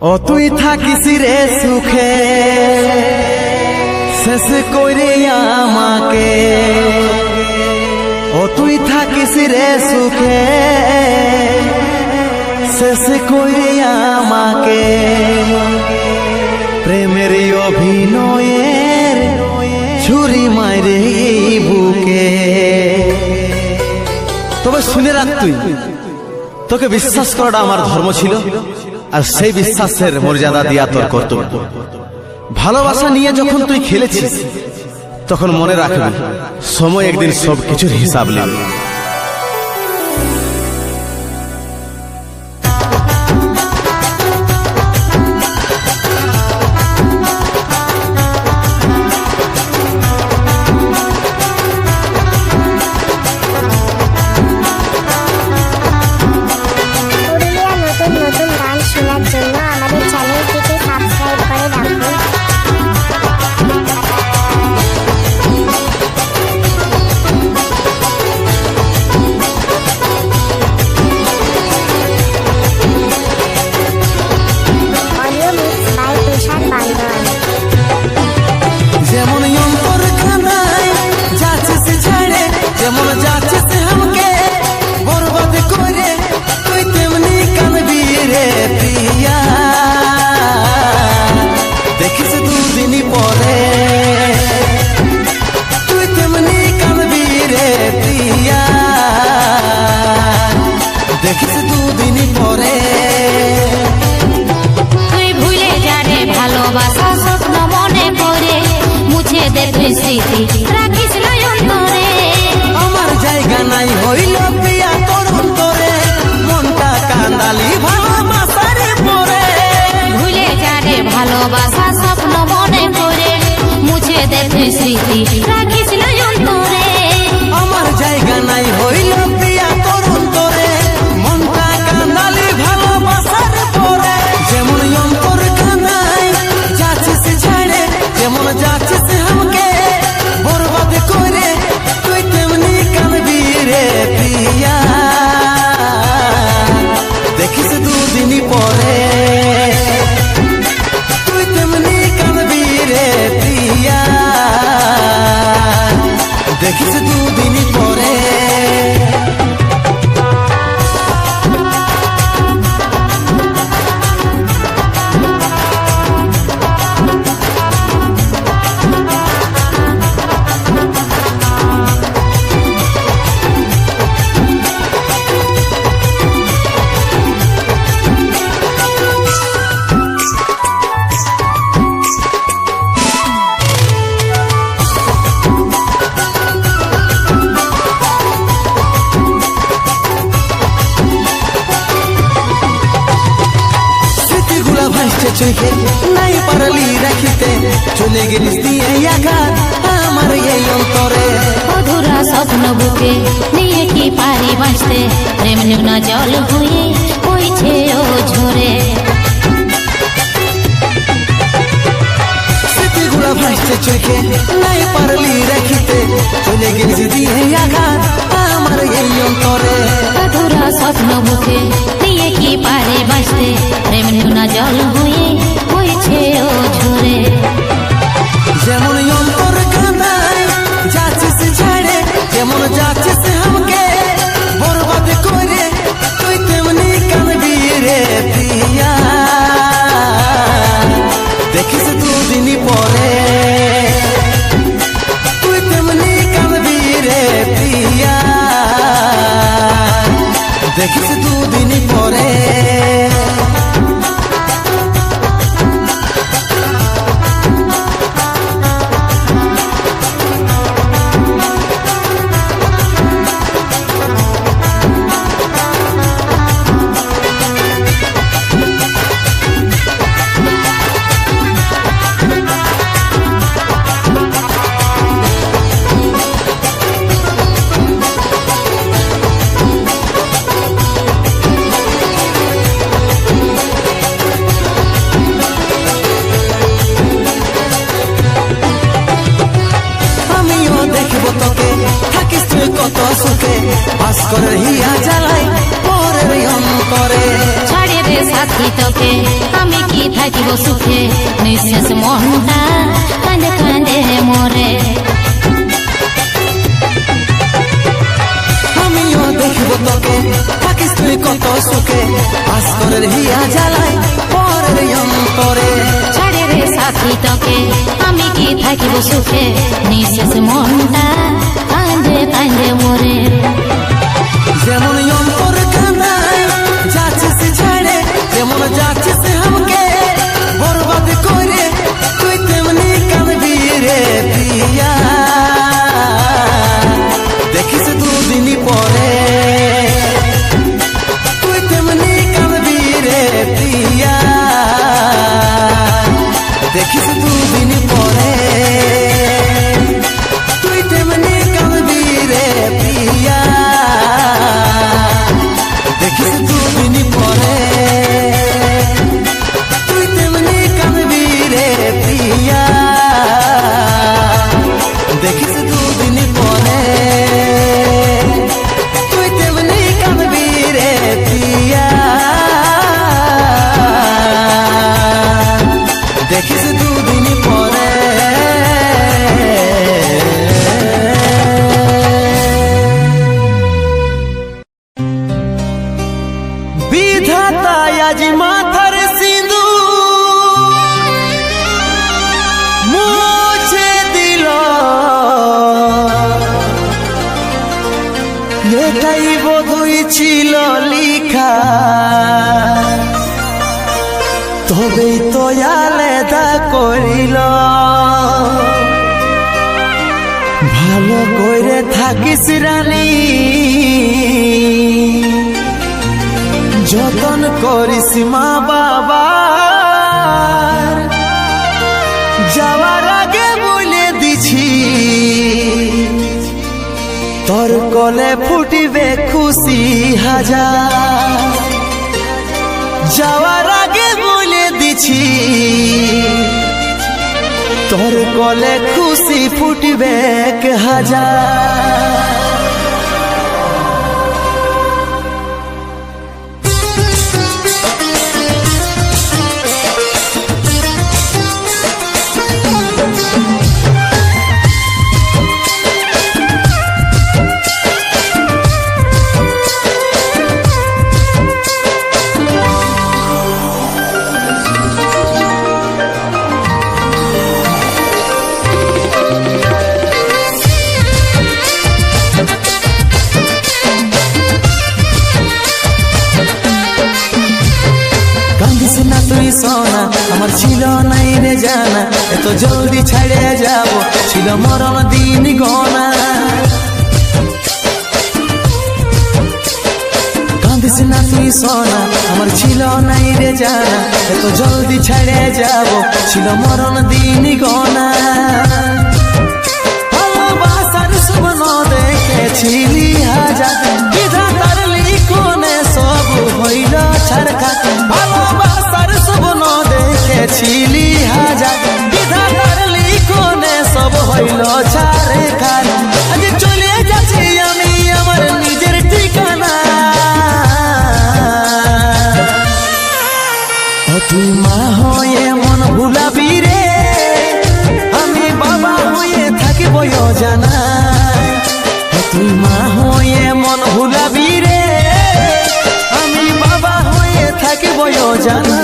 ও তুই থাকিস রে সুখে শেষ করে আমাকে, ও তুই থাকিস রে সুখে শেষ করে আমাকে, প্রেমের অভিনয়ের ছুরি মারে বুকে। তবে শুনে রাখ, তুই তোকে বিশ্বাস করাটা আমার ধর্ম ছিল, আর সেই বিশ্বাসের মর্যাদা দিয়া তোর কর্তব্য। ভালোবাসা নিয়ে যখন তুই খেলেছিস তখন মনে রাখবি সময় একদিন সবকিছুর হিসাব নেবে। আমার জায়গা নাই হইল প্রিয়া তোর অন্তরে, মনটা কান্দালি ভালোবাসার পরে। ভুলে যারে ভালোবাসা স্বপ্ন মনে করে, মুছে দেখে স্মৃতি রাখিস অন্তরে। আমার জায়গা নাই হইল প্রিয়া তোর অন্তরে, মনটা কান্দালি ভালোবাসার পরে। যেমন অন্তর কান্দাই যাচ্ছিস ছাড়ে, যেমন যাচ্ছিস আমাকে বরবাদ করে, তুই তেমনি কাঁদবি রে প্রিয়া, দেখিস দুদিন পরে। তুই তেমনি কাঁদবি রে প্রিয়া, দেখিস দুদিন পরে। চোখে নাই পারলি রাখিতে, চলে গেলিস দিয়ে আঘাত আমার এই অন্তরে। অধুরা স্বপ্ন বুকে নিয়ে কি পারি বাঁচতে, প্রেম না জল হয়ে বইছে ও ঝরে। স্মৃতিগুলা ভাসছে চোখে নাই পারলি রাখিতে, চলে গেলিস দিয়ে আঘাত আমার এই অন্তরে। অধুরা স্বপ্ন বুকে নিয়ে কি পারি বাঁচতে, প্রেম না জল হয়ে বইছে ও ঝরে। যেমন অন্তর কাঁদায় যাচ্ছিস ছাড়ে, যেমন যাচ্ছিস আমাকে বরবাদ করে, তুই তেমনি কাঁদবি রে প্রিয়া, দেখিস দুদিন পরে। তুই তেমনি কাঁদবি রে প্রিয়া, দেখিস দুদিন পরে। থাকিব সুখে নিঃশ্বাস মনটা কাঁদে কাঁদে মরে আমিও দেখব তোকে থাকিস তুই কত সুখে ভাস্করের হিয়া জ্বালায় পরের অন্তরে ছাড়ে রে সাথী তোকে আমি কি থাকিব সুখে নিঃশ্বাস মনটা কাঁদে কাঁদে মরে যেমন অন্তর কান্দায় যাচ্ছিস ছেড়ে যেমন যাচ্ছিস আমাকে বরবাদ করে তুই তেমনি কাঁদবি রে প্রিয়া দেখিস দুদিন পরে তুই তেমনি কাঁদবি রে প্রিয়া দেখিস দুদিন পরে তুই তেমনি কাঁদবি রে প্রিয়া দেখিস দুদিন পরে তুই তেমনি কাঁদবি রে প্রিয়া দেখিস দুদিন পরে তুই তেমনি কাঁদবি রে প্রিয়া দেখিস দুদিন পরে বিধাতা আজ মাথার সিঁদুর মুছে দিল এটাই বোধই ছিল লিখা তবেই তো আলাদা করিল ভালো করে থাকিস রানী যতন করিস মা বাবা যাওয়ার আগে বলে দিছি তোর কলে ফুটিবে খুশি হাজার যাওয়ার আগে বলে দিছি তোর কলে খুশি ফুটিবে হাজার সোনা আমার ছিল নাই রে জানা এত জলদি ছেড়ে যাব ছিল মরণ দিন গনা কাঁদিস না তুই সোনা আমার ছিল নাই রে জানা এত জলদি ছেড়ে যাব ছিল মরণ দিন গনা ভালোবাসার স্বপ্ন দেখেছিলি হাজার বিধাতার লিখনে সব হইল ছাড়খা ভালোবাসার স্বপ্ন দেখেছিলি হাজার বিধাতার লিখনে সব হইল ছাড়খা আজ চলে যাচ্ছি আমি আমার নিজের ঠিকানা তুই মা হয়ে মন ভুলাবি রে আমি বাবা হয়ে থাকিব জানা তুই মা হয়ে মন ভুলাবি রে আমি বাবা হয়ে থাকিব জানা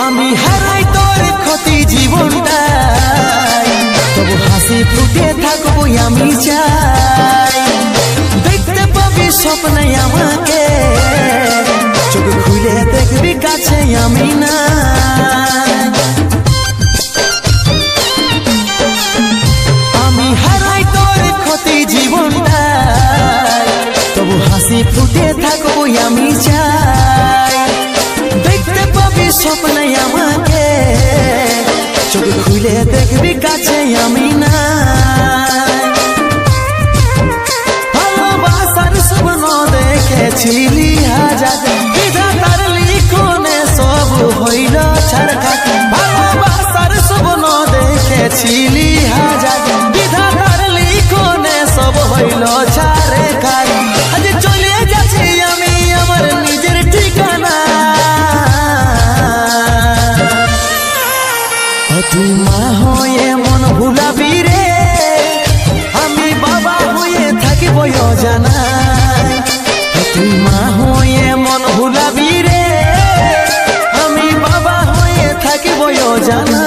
আমি হারাই তোর ক্ষতি জীবনটাই তবু হাসি ফুটে থাকবো আমি চাই দেখতে পাবি স্বপ্নে আমাকে চোখ খুলে দেখবি কাছে আমি না আমি হারাই তোর ক্ষতি জীবন গেছে আমি না ভালোবাসার স্বপ্ন দেখেছিলি হাজার বিধাতার লিখনে সব হইল ছাড়খাট ভালোবাসার স্বপ্ন দেখেছিলি হাজার বিধাতার লিখনে সব হইল ছাড়ে খাই আজ চলে যাচ্ছি আমি আমার নিজের ঠিকানা তুই মা হয়ে মন ভুলাবি রে আমি বাবা হয়ে থাকিব জানা তুই মা হয়ে মন ভুলাবি রে আমি বাবা হয়ে থাকিব জানা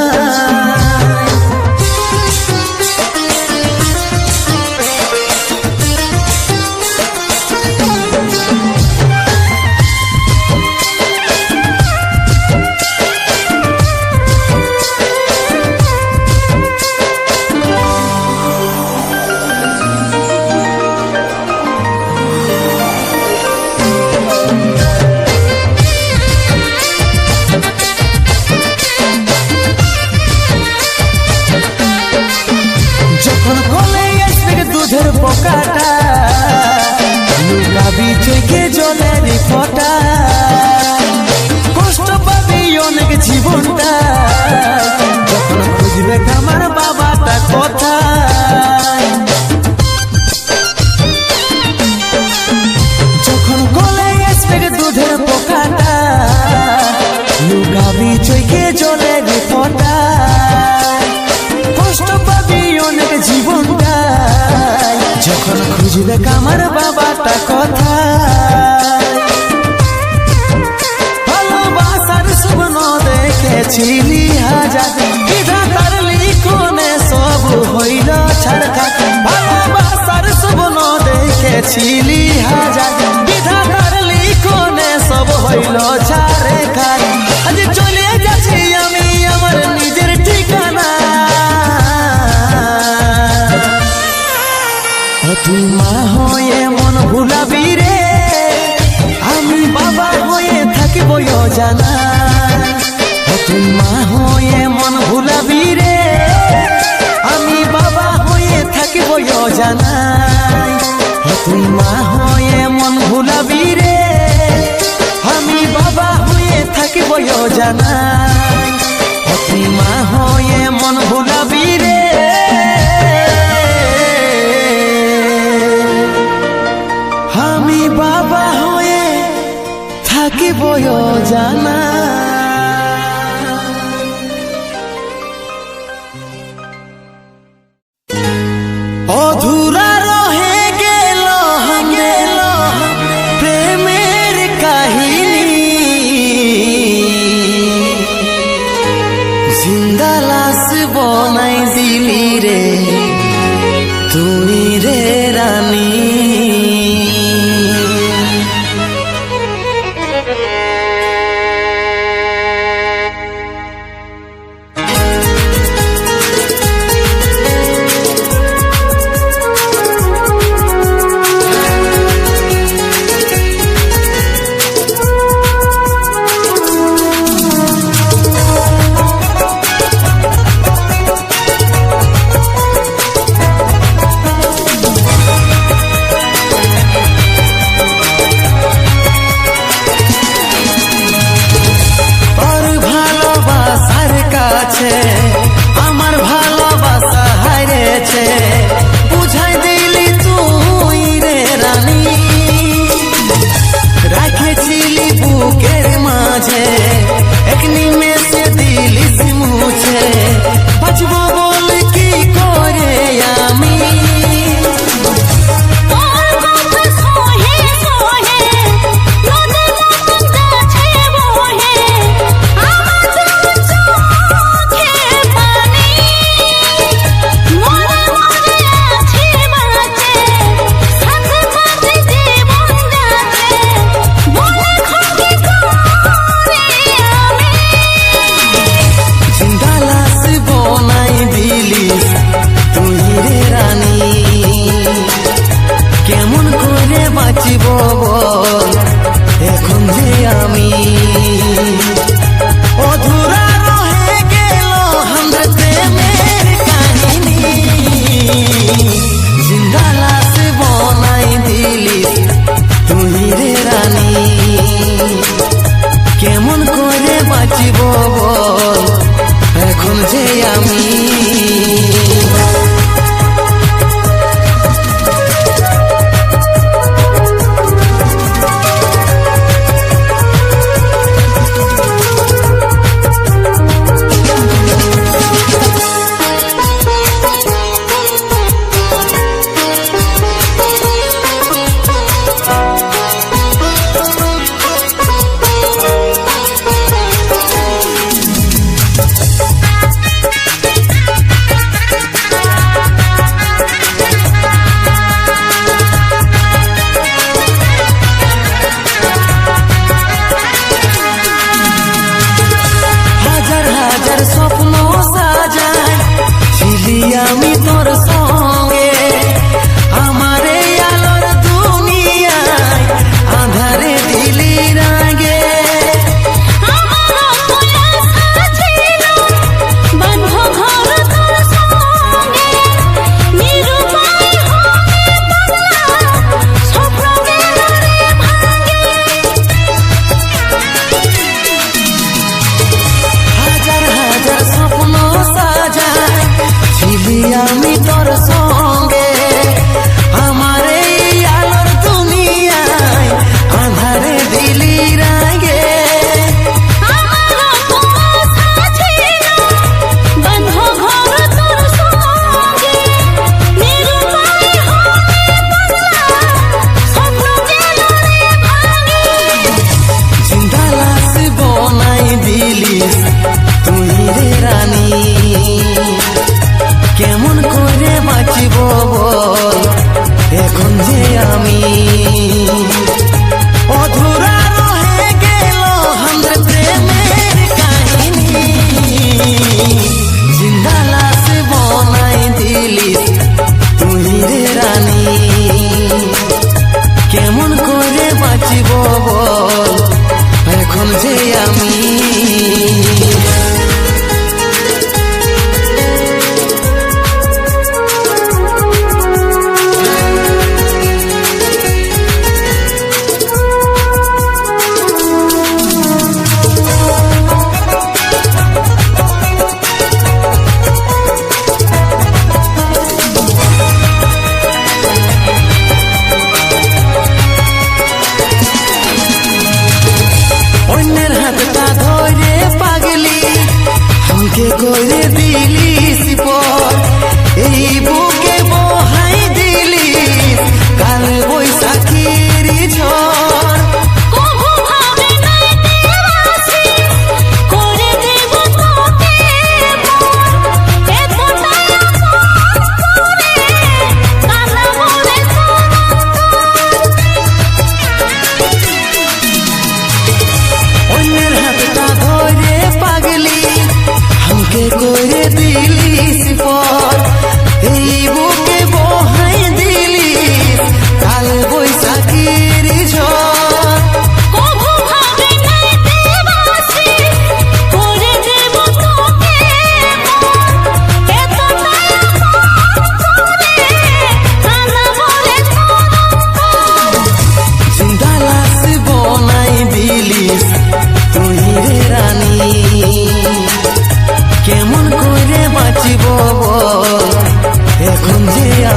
যখন কলে আসবে দুধের পোকাটা লুকাবি চোখে জলের ফোঁটা কষ্ট পাবি অনেক জীবনটা যখন খুঁজবে আমার বাবাটা কোথায় যখন কলে আসবে দুধের পোকাটা লুকাবি চোখে জলের ফোঁটা কষ্ট পাবি অনেক জীবনটা যখন খুঁজবে আমার বাবাটা কথা ভালোবাসার স্বপ্ন দেখেছিলি হাজার বিধাতার লিখনে সব হইল ছাড়খাট ভালোবাসার স্বপ্ন দেখেছিলি হাজার বিধাতার লিখনে সব হইল ছাড়ে খাই আজ চলে যাচ্ছি আমি আমার নিজের ঠিকানা তুই মা হয়ে মন ভুলাবি রে আমি বাবা হয়ে থাকিব জানা তুই মা হয়ে মন ভুলাবি রে আমি বাবা হয়ে থাকিব জানা তুই মা হয়ে মন ভুলাবি রে আমি বাবা হয়ে থাকিব জানা তুই মা হয়ে মন ভুলাবি রে আমি বাবা হয়ে থাকিব জানা অধুরা রহে গেল প্রেমের কাহিনী জিন্দা লাশ বনাই দিলি রে তুই রে রানী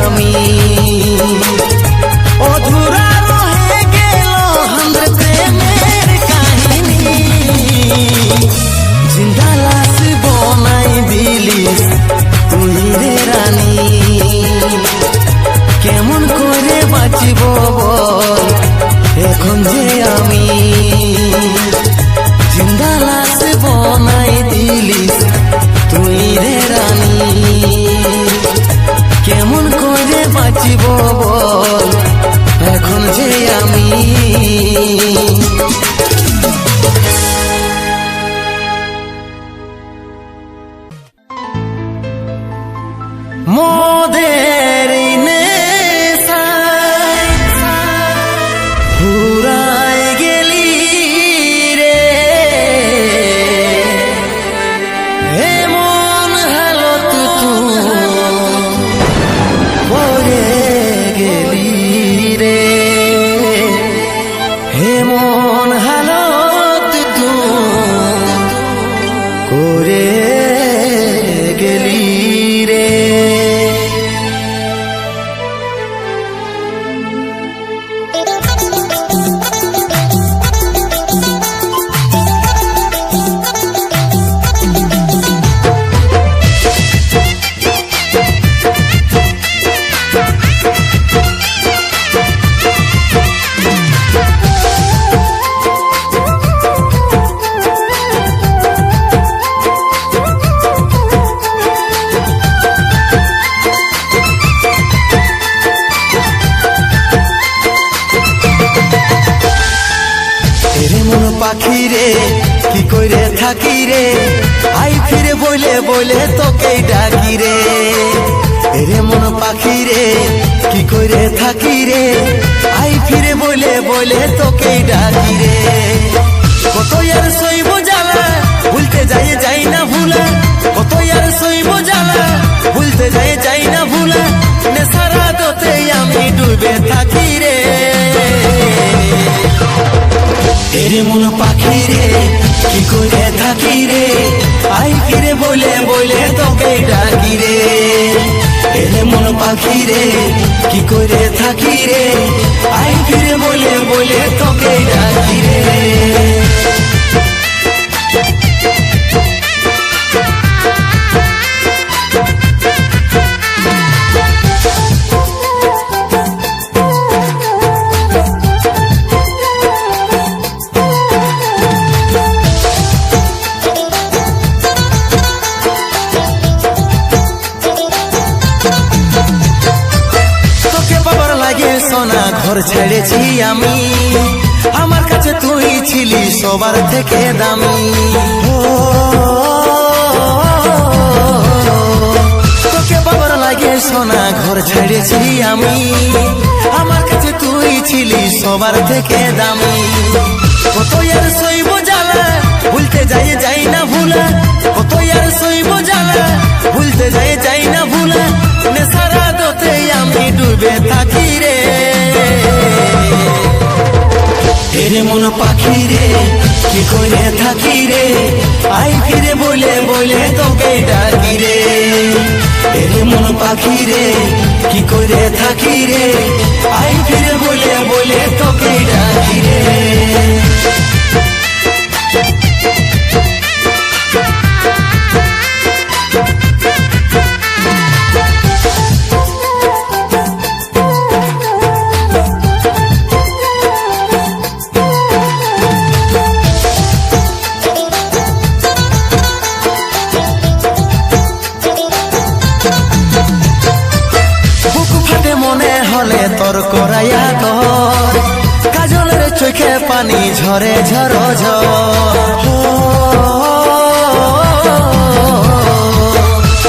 আমি অধুরা রয়ে গেল আমাদের প্রেমের কাহিনী জিন্দা লাশ বনাই দিলিস তুই রে রানী কেমন করে বাঁচিব বল এখন যে আমি জিন্দা লাশ বনাই দিলিস তুই রে রানী কেমন করে বাঁচিব বল এখন যে আমি মোদের নেশায় ঘুরায় গেলি রে এমন হালত পরে গেলি রে এমন হালত করে গেলি রে পাখি রে কি কইরে থাকি রে আই ফিরে বইলে বইলে তোকে ডাকি রে এরে মন পাখি রে কি কইরে থাকি রে আই ফিরে বইলে বইলে তোকে ডাকি রে কত আর সইব জ্বালা ভুলতে যাই না ভুলা কত আর সইব জ্বালা ভুলতে যাই না ভুলা নেশারা দতে আমি ডুবে থাকি রে এরে মন পাখি রে কি করে থাকি রে আই ফিরে বলে বলে তোকে ডাকি রে এরে মন পাখি রে কি করে থাকি রে আই ফিরে বলে বলে তোকে ডাকি রে সোনা ঘর ছেড়েছি আমি আমার কাছে তুই ছিলি সবার থেকে দামি তোকে বাবার লাগে সোনা ঘর ছেড়েছি আমি আমার কাছে তুই ছিলি সবার থেকে দামি কত আর সইব জ্বালা ভুলতে যাই না ভুলা কত আর সইব জ্বালা ভুলতে যাই না ভুলা নেশারা দতে আমি ডুবে থাকি রে এরে মন পাখি রে কি করে থাকি রে আই ফিরে বলে বলে তোকে ডাকি রে এরে মন পাখি রে কি করে থাকি রে আই ফিরে বলে বলে তোকে ডাকি রে তোর করাইয়া তোর কাজলের চোখে পানি ঝরে ঝর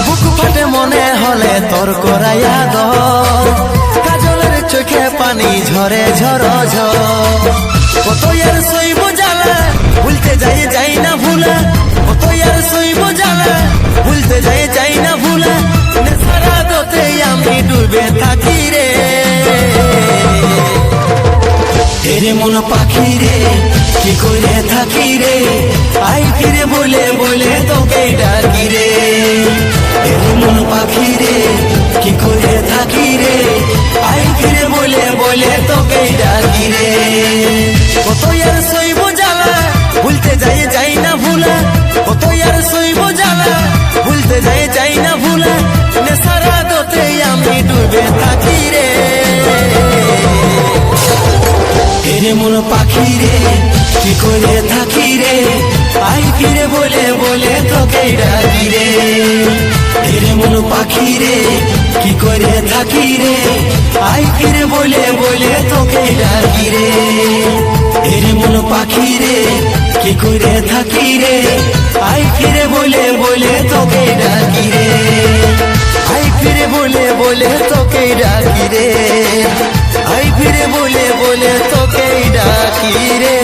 বুক ফাটে মনে হলে তোর করাইয়া তোর কাজলের চোখে পানি ঝরে ঝর কত আর সইব জ্বালা ভুলতে যাই না ভুলা কত আর সইব জ্বালা ভুলতে যাই না ভুলা নেশারা দতে আমি ডুবে থাকি রে এরে মন পাখি রে কি করে থাকি রে আই ফিরে বলে বলে তোকে ডাকি রে এরে মন পাখি রে কি করে থাকি রে এরে মন পাখি রে কি করে থাকি রে আই ফিরে বলে বলে তোকে ডাকি রে এরে মন পাখি রে কি করে থাকি রে আই ফিরে বলে বলে তোকে ডাকি রে এরে মন পাখি রে কি করে থাকি রে আই ফিরে বলে বলে তোকে ডাকি রে আই ফিরে বলে বলে তোকে ডাকি রে আই ফিরে বলে বলে তোকে ডাকি রে